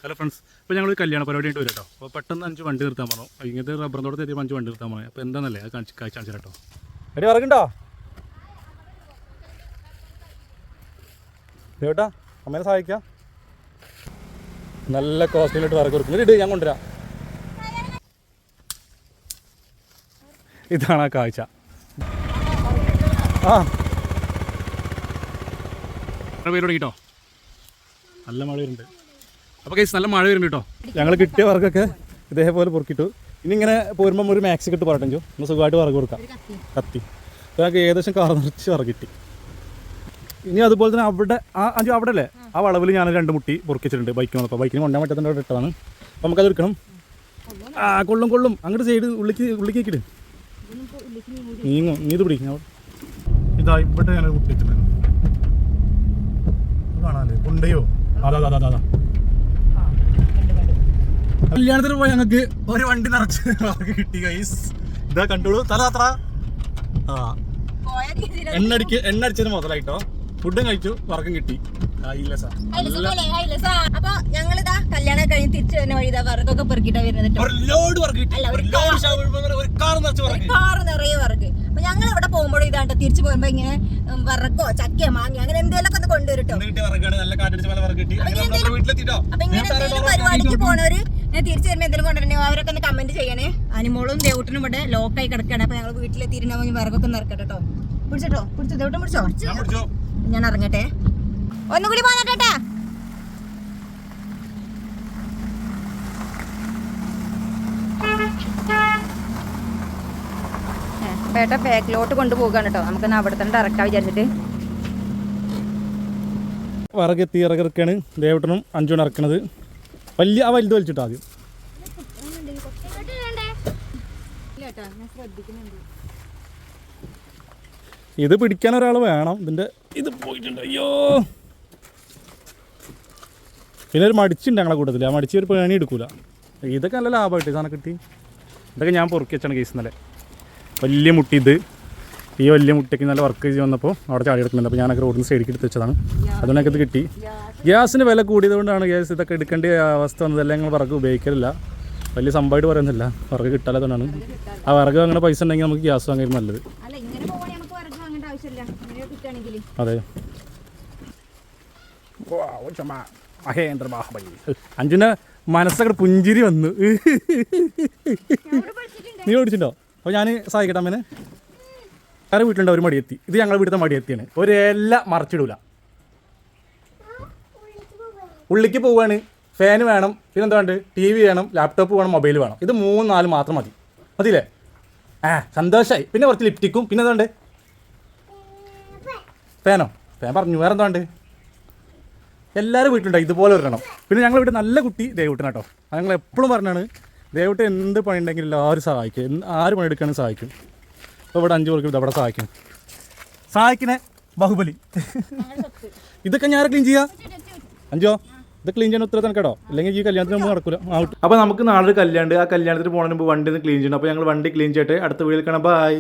Hello friends, ഇപ്പോൾ ഞങ്ങൾ കല്യാണ പരിപാടി ആയിട്ട് വരും കേട്ടോ. അപ്പോൾ പെട്ടെന്ന് 5 വണ്ടി നിർത്താൻ പറഞ്ഞു. ഇങ്ങനത്തെ റബ്ബർ തോട്ടത്തിൽ എത്തിയപ്പോൾ 5 വണ്ടി നിർത്താൻ പറഞ്ഞു. അപ്പോൾ എന്താണെന്നല്ലേ അത് കാണിച്ചു കേട്ടോ. എടി വർക്കുണ്ടോ കേട്ടാ? അമ്മേനെ സഹായിക്കാം. നല്ല കോസ്റ്റ്ലിയിട്ട് വർക്ക് കൊടുക്കും. ഇട്, ഞാൻ കൊണ്ടുവരാം. ഇതാണ് ആ കാഴ്ച. ആ പേര് തുടങ്ങിട്ടോ. നല്ല മഴ വരുന്നുണ്ട്. അപ്പോൾ കേസ് നല്ല മഴ വരുന്നുണ്ട് കേട്ടോ. ഞങ്ങൾ കിട്ടിയ വർക്കൊക്കെ ഇതേപോലെ പൊറുക്കിട്ടു. ഇനി ഇങ്ങനെ പോരുമ്പം ഒരു മാക്സി കിട്ട് പറഞ്ഞോ, ഒന്ന് സുഖമായിട്ട് വറക് കൊടുക്കാം. കത്തി ഞങ്ങൾക്ക് ഏകദേശം കാർ നിറച്ച് വറ കിട്ടി. ഇനി അതുപോലെ തന്നെ അവിടെ അവിടെ അല്ലേ ആ വളവിൽ ഞാൻ 2 മുട്ടി പൊറുക്കിച്ചിട്ടുണ്ട്. ബൈക്കിന് വന്നപ്പോൾ ബൈക്കിന് കൊണ്ടാൻ പറ്റാത്തതിൻ്റെ അവിടെ ഇട്ടതാണ്. അപ്പോൾ നമുക്കത് എടുക്കണം. കൊള്ളും അങ്ങോട്ട് സൈഡ് ഉള്ളിക്കേക്കിട് നീങ്ങും. നീ ഇത് പിടിക്കും. ഇതാ ഇവിടെ ഞാൻ മുട്ടിച്ചിട്ടുണ്ടായിരുന്നു. കാണാല്ലേ കൊണ്ടയോ? അതാ കല്യാണത്തിന് പോയി ഞങ്ങൾക്ക് ഒരു വണ്ടി നിറച്ച് കിട്ടി ഗൈസ്. ഇതാ കണ്ടോളൂ. തല എണ്ണടിച്ചത് മുതലായിട്ടോ. ഫുഡും കഴിച്ചു, വർക്കും കിട്ടി. അപ്പൊ ഞങ്ങളിതാ കല്യാണം കഴിഞ്ഞ് തിരിച്ചു വരുന്ന വഴി വർക്കൊക്കെ പെറുക്കിട്ടാ വരുന്നത്. കാറ് നിറയെ വർക്ക്. അപ്പൊ ഞങ്ങൾ ഇവിടെ പോകുമ്പോഴും ഇതാണ്ടോ തിരിച്ചു പോകുമ്പോ ഇങ്ങനെ വറക്കോ ചക്കയോ മാങ്ങ അങ്ങനെ എന്തെങ്കിലുമൊക്കെ ഒന്ന് കൊണ്ടുവരുട്ടോ. അപ്പൊ ഇങ്ങനെ എന്തെങ്കിലും പരിപാടിക്ക് പോണവര് ഞാൻ തിരിച്ചു വരുമ്പോ എന്തെങ്കിലും കൊണ്ടുവരണേ അവരൊക്കെ ഒന്ന് കമന്റ് ചെയ്യണേ. അനിമോളും ദേവൂട്ടനും ഇവിടെ ലോക്കായി കിടക്കുകയാണ്. അപ്പൊ ഞങ്ങൾ വീട്ടിലെത്തിയിരുന്ന വർക്കൊക്കെ നിറക്കട്ടെ കേട്ടോ. പിടിച്ചോ ദേവൂട്ടൻ പിടിച്ചോ. ഞാൻ ഇറങ്ങട്ടെ. ഒന്നുകൂടി പോന്നോട്ടെ. പേട്ട ബാക്കിലോട്ട് കൊണ്ടുപോകാണ് കേട്ടോ. നമുക്കൊന്ന് അവിടെ തന്നെ ഇറക്കാം വിചാരിച്ചിട്ട്. വിറകെത്തി ഇറക്കിറക്കാണ് ദേവട്ടനും 5 ഇറക്കണത്. വലുത് വലിച്ചിട്ടോ ആദ്യം. ഇത് പിടിക്കാൻ ഒരാൾ വേണം. ഇത് പോയിട്ടുണ്ട്. അയ്യോ, പിന്നെ ഒരു മടിച്ചുണ്ട് ഞങ്ങളെ കൂട്ടത്തിൽ. ആ മടിച്ച് ഒരു പേണി എടുക്കൂല. ഇതൊക്കെ നല്ല ലാഭമായിട്ട് സാധനം കിട്ടി. ഇതൊക്കെ ഞാൻ പൊറുക്കി വെച്ചാണ് കേസ്. ഇന്നലെ വലിയ മുട്ടി. ഈ വലിയ മുട്ടയ്ക്ക് നല്ല വർക്ക് ചെയ്ത് വന്നപ്പോൾ അവിടെ ചാടി എടുക്കുന്നുണ്ട്. അപ്പോൾ ഞാനൊക്കെ റോഡിന് സൈഡിൽ എടുത്ത് വെച്ചതാണ്. അതുകൊണ്ടൊക്കെ ഇത് കിട്ടി. ഗ്യാസിന് വില കൂടിയത് കൊണ്ടാണ് ഗ്യാസ് ഇതൊക്കെ എടുക്കേണ്ട അവസ്ഥ വന്നതെല്ലാം ഞങ്ങൾ വിറക് ഉപയോഗിക്കലില്ല. വലിയ സംഭവമായിട്ട് പറയുന്നില്ല, വിറക് കിട്ടാത്തതുകൊണ്ടാണ്. ആ വിറക് അങ്ങനെ പൈസ ഉണ്ടെങ്കിൽ നമുക്ക് ഗ്യാസ് വാങ്ങിയത് നല്ലത്. അതെ. മഹേന്ദ്ര ബാഹുബലി. അഞ്ജുന മനസ്സൊക്കെ പുഞ്ചിരി വന്നു. നീ ഓടിച്ചിട്ടുണ്ടോ? അപ്പോൾ ഞാൻ സഹായിക്കട്ടെ അമ്മേനെ. വേറെ വീട്ടിലുണ്ടോ ഒരു മടിയെത്തി. ഇത് ഞങ്ങളുടെ വീട്ടിലത്തെ മടിയെത്തിയാണ്. ഒരെല്ലാം മറച്ചിടൂല. ഉള്ളിക്ക് പോവുകയാണ്. ഫാന് വേണം, പിന്നെന്താ വേണ്ട, TV വേണം, ലാപ്ടോപ്പ് വേണം, മൊബൈൽ വേണം. ഇത് 3-4 മാത്രം മതിയില്ലേ? സന്തോഷമായി. പിന്നെ കുറച്ച് ലിപ്റ്റിക്കും. പിന്നെ എന്താ ഫാൻ പറഞ്ഞു. വേറെ എന്താ ഉണ്ട്? എല്ലാവരും വീട്ടിലുണ്ടാവും ഇതുപോലെ വരണം. പിന്നെ ഞങ്ങൾ ഇവിടെ നല്ല കുട്ടി ദേവൂട്ടൻ കേട്ടോ. അത് ഞങ്ങൾ എപ്പോഴും പറഞ്ഞാണ്, ദേവൂട്ടൻ എന്ത് പണി ഉണ്ടെങ്കിലും എല്ലാവരും സഹായിക്കും. ആര് പണിയെടുക്കാനും സഹായിക്കും. അപ്പോൾ ഇവിടെ 5 പേർക്ക് ഇവിടെ സഹായിക്കണേ ബാഹുബലി. ഇതൊക്കെ ഞാൻ ക്ലീൻ ചെയ്യാം. അഞ്ചോ ഇത് ക്ലീൻ ചെയ്യാൻ ഉത്തരവാദിത്തം കേട്ടോ. ഇല്ലെങ്കിൽ ഈ കല്യാണത്തിന് മുമ്പ് നടക്കില്ല. അപ്പോൾ നമുക്ക് നാളെ ഒരു കല്യാണം. ആ കല്യാണത്തിന് പോകുന്നതിന് മുമ്പ് വണ്ടി ഒന്ന് ക്ലീൻ ചെയ്യണം. അപ്പോൾ ഞങ്ങൾ വണ്ടി ക്ലീൻ ചെയ്തിട്ട് അടുത്ത വീട്ടിൽ കാണാം. ബൈ.